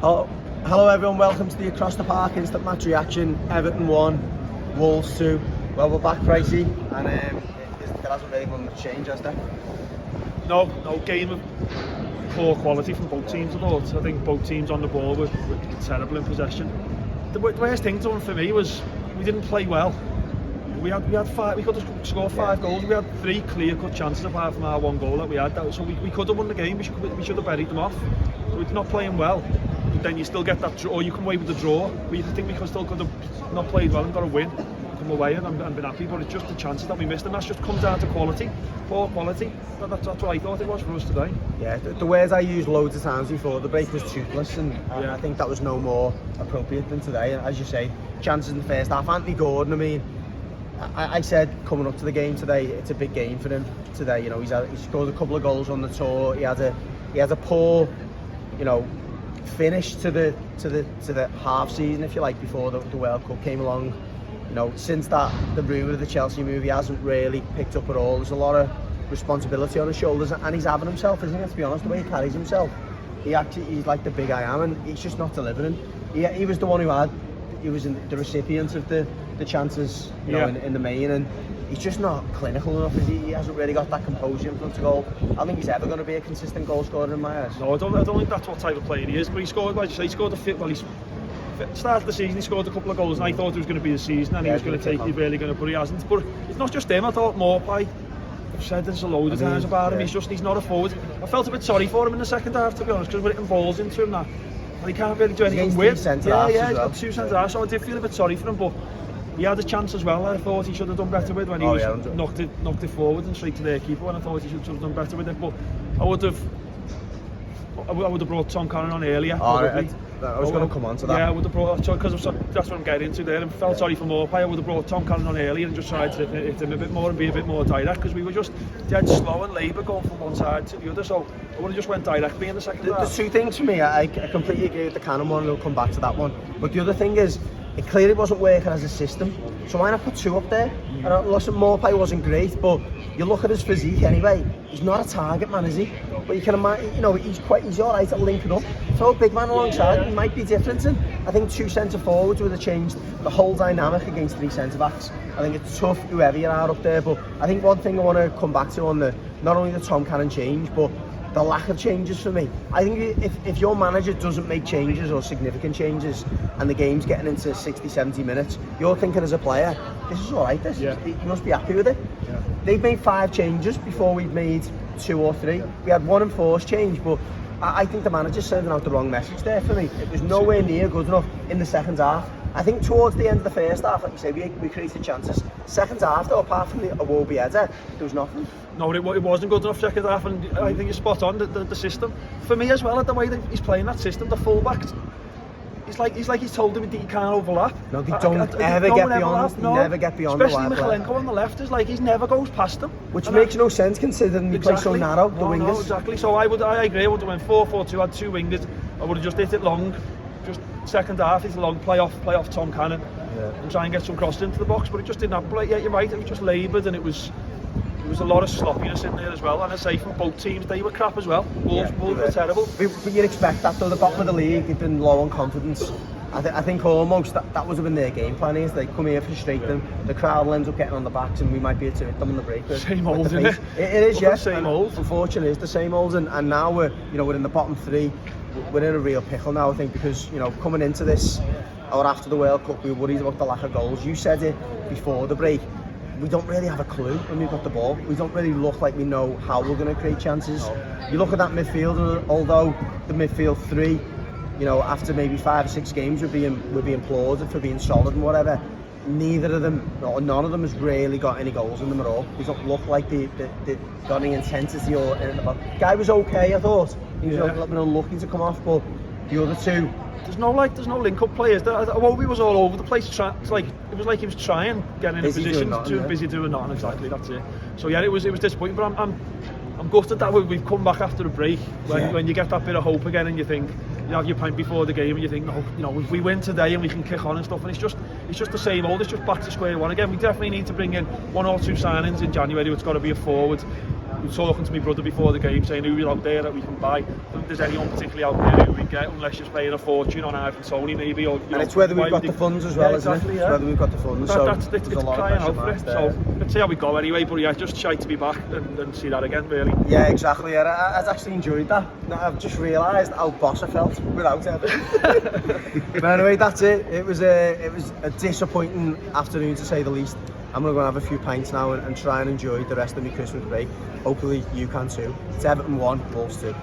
Oh, hello everyone, welcome to the Across the Park instant match reaction. Everton 1, Wolves 2. Well, we're back, Pricey, and there hasn't really been much change, has there? No game of poor quality from both teams at all. I think both teams on the ball were terrible in possession. The worst thing done for me was we didn't play well. We had five. We could have scored 5 goals. We had 3 clear-cut chances apart from our 1 goal that we had. So we could have won the game. We should have buried them off. So we're not playing well. But then you still get that draw. You come away with the draw. We think we still could have not played well and got a win. Come away and been happy, but it's just the chances that we missed, and that's just comes down to quality, poor quality. That's what I thought it was for us today. Yeah, the words I used loads of times before the break was toothless, and I think that was no more appropriate than today. And as you say, chances in the first half. Anthony Gordon, I mean, I said coming up to the game today, it's a big game for him today. You know, he scored a couple of goals on the tour. He had a poor, finish to the half season, if you like, before the World Cup came along. You know, since the rumour of the Chelsea move, he hasn't really picked up at all. There's a lot of responsibility on his shoulders, and he's having himself, isn't he? To be honest, the way he carries himself, he's like the big I am, and he's just not delivering. He was the one he was the recipient of the chances, in the main, and he's just not clinical enough. He hasn't really got that composure in front of goal. I don't think he's ever going to be a consistent goal scorer in my eyes. No, I don't think that's what type of player he is. But he scored, like you say, started the season, he scored a couple of goals, and I thought it was going to be the season, and he was going to take it, really going to, but he hasn't. But it's not just him. I thought Maupay, I've said this a load of times about him, he's not a forward. I felt a bit sorry for him in the second half, to be honest, because we're hitting balls into him now, and he can't really do anything with. He's got 2 centre halves, so I did feel a bit sorry for him, but he had a chance as well. I thought he should have done better with when he knocked it forward and straight to their keeper, and I thought he should have done better with it. But I would have brought Tom Cannon on earlier. I was going to come on to that. Yeah, I would have brought, because that's what I'm getting into there. And felt sorry for Maupay. I would have brought Tom Cannon on earlier and just tried to hit him a bit more and be a bit more direct, because we were just dead slow and labour going from one side to the other. So I would have just went directly in the second half. There's 2 things for me. I completely agree with the Cannon one, and we'll come back to that one. But the other thing is, it clearly wasn't working as a system. So why not put 2 up there? And listen, Maupay wasn't great, but you look at his physique anyway. He's not a target man, is he? But you can imagine, he's all right at linking up. Throw a big man alongside, he might be different. And I think 2 centre forwards would have changed the whole dynamic against 3 centre backs. I think it's tough, whoever you are up there. But I think one thing I want to come back to on not only the Tom Cannon change, but the lack of changes for me. I think if your manager doesn't make changes or significant changes, and the game's getting into 60-70 minutes, you're thinking as a player, this is all right, you must be happy with it. Yeah. They've made 5 changes before we've made 2 or 3. We had 1 enforced change, but I think the manager's sending out the wrong message there for me. It was nowhere near good enough in the second half. I think towards the end of the first half, like you say, we created chances. Second half, though, apart from the Iwobi header, there was nothing. No, it wasn't good enough second half, and I think you're spot on. The system, for me as well, the way that he's playing that system, the fullbacks, it's like he's told them that he can't overlap. No, they don't ever get beyond. They never get beyond. Especially Michalenko on the left, is like he never goes past them. Which makes no sense considering he plays so narrow, the wingers. No, exactly. So I agree. I would have went 4-4-2, had 2 wingers. I would have just hit it long. Just second half, it's a long play off Tom Cannon, and try and get some crosses into the box, but it just didn't happen. But yeah, you're right, it was just laboured, and it was a lot of sloppiness in there as well. And I say from both teams, they were crap as well. Wolves were terrible. But you'd expect that, though. The bottom of the league, they've been low on confidence. I think almost that would have been their game plan, is they come here, frustrate them, the crowd will end up getting on the backs, and we might be able to hit them on the break. Same old, isn't it? It is, yes. Same old. Unfortunately, it's the same old, and now we're in the bottom 3. We're in a real pickle now, I think, because coming into this or after the World Cup, we were worried about the lack of goals. You said it before the break. We don't really have a clue when we've got the ball. We don't really look like we know how we're going to create chances. You look at that midfield, and although the midfield 3, after maybe 5 or 6 games, we're being applauded for being solid and whatever. Neither of them, or none of them, has really got any goals in them at all. They don't look like they got any intensity or anything about. Guy was okay, I thought. He was a little bit unlucky to come off, but the other 2. There's no link-up players. Iwobi was all over the place. It was like he was trying, getting in a position, too busy doing nothing. Exactly, that's it. So yeah, it was disappointing. But I'm gutted that we've come back after a break when you get that bit of hope again, and you think you have your pint before the game, and you think, no, we win today and we can kick on and stuff. And it's just the same old. It's just back to square one again. We definitely need to bring in 1 or 2 signings in January. It's got to be a forward. were talking to my brother before the game, saying who's out there that we can buy. I don't think there's anyone particularly out there who we get, unless you're paying a fortune on Ivan Toney maybe. Or, and it's whether we've got the funds as well, isn't exactly, it? It's whether we've got the funds. So it's crying out for it. So let's see how we go anyway. But yeah, just shy to be back and see that again, really. Yeah, exactly. Yeah, I've actually enjoyed that. I've just realised how boss I felt without it. But anyway, that's it. It was a disappointing afternoon to say the least. I'm going to go and have a few pints now and try and enjoy the rest of my Christmas break. Hopefully you can too. It's Everton 1, Wolves 2.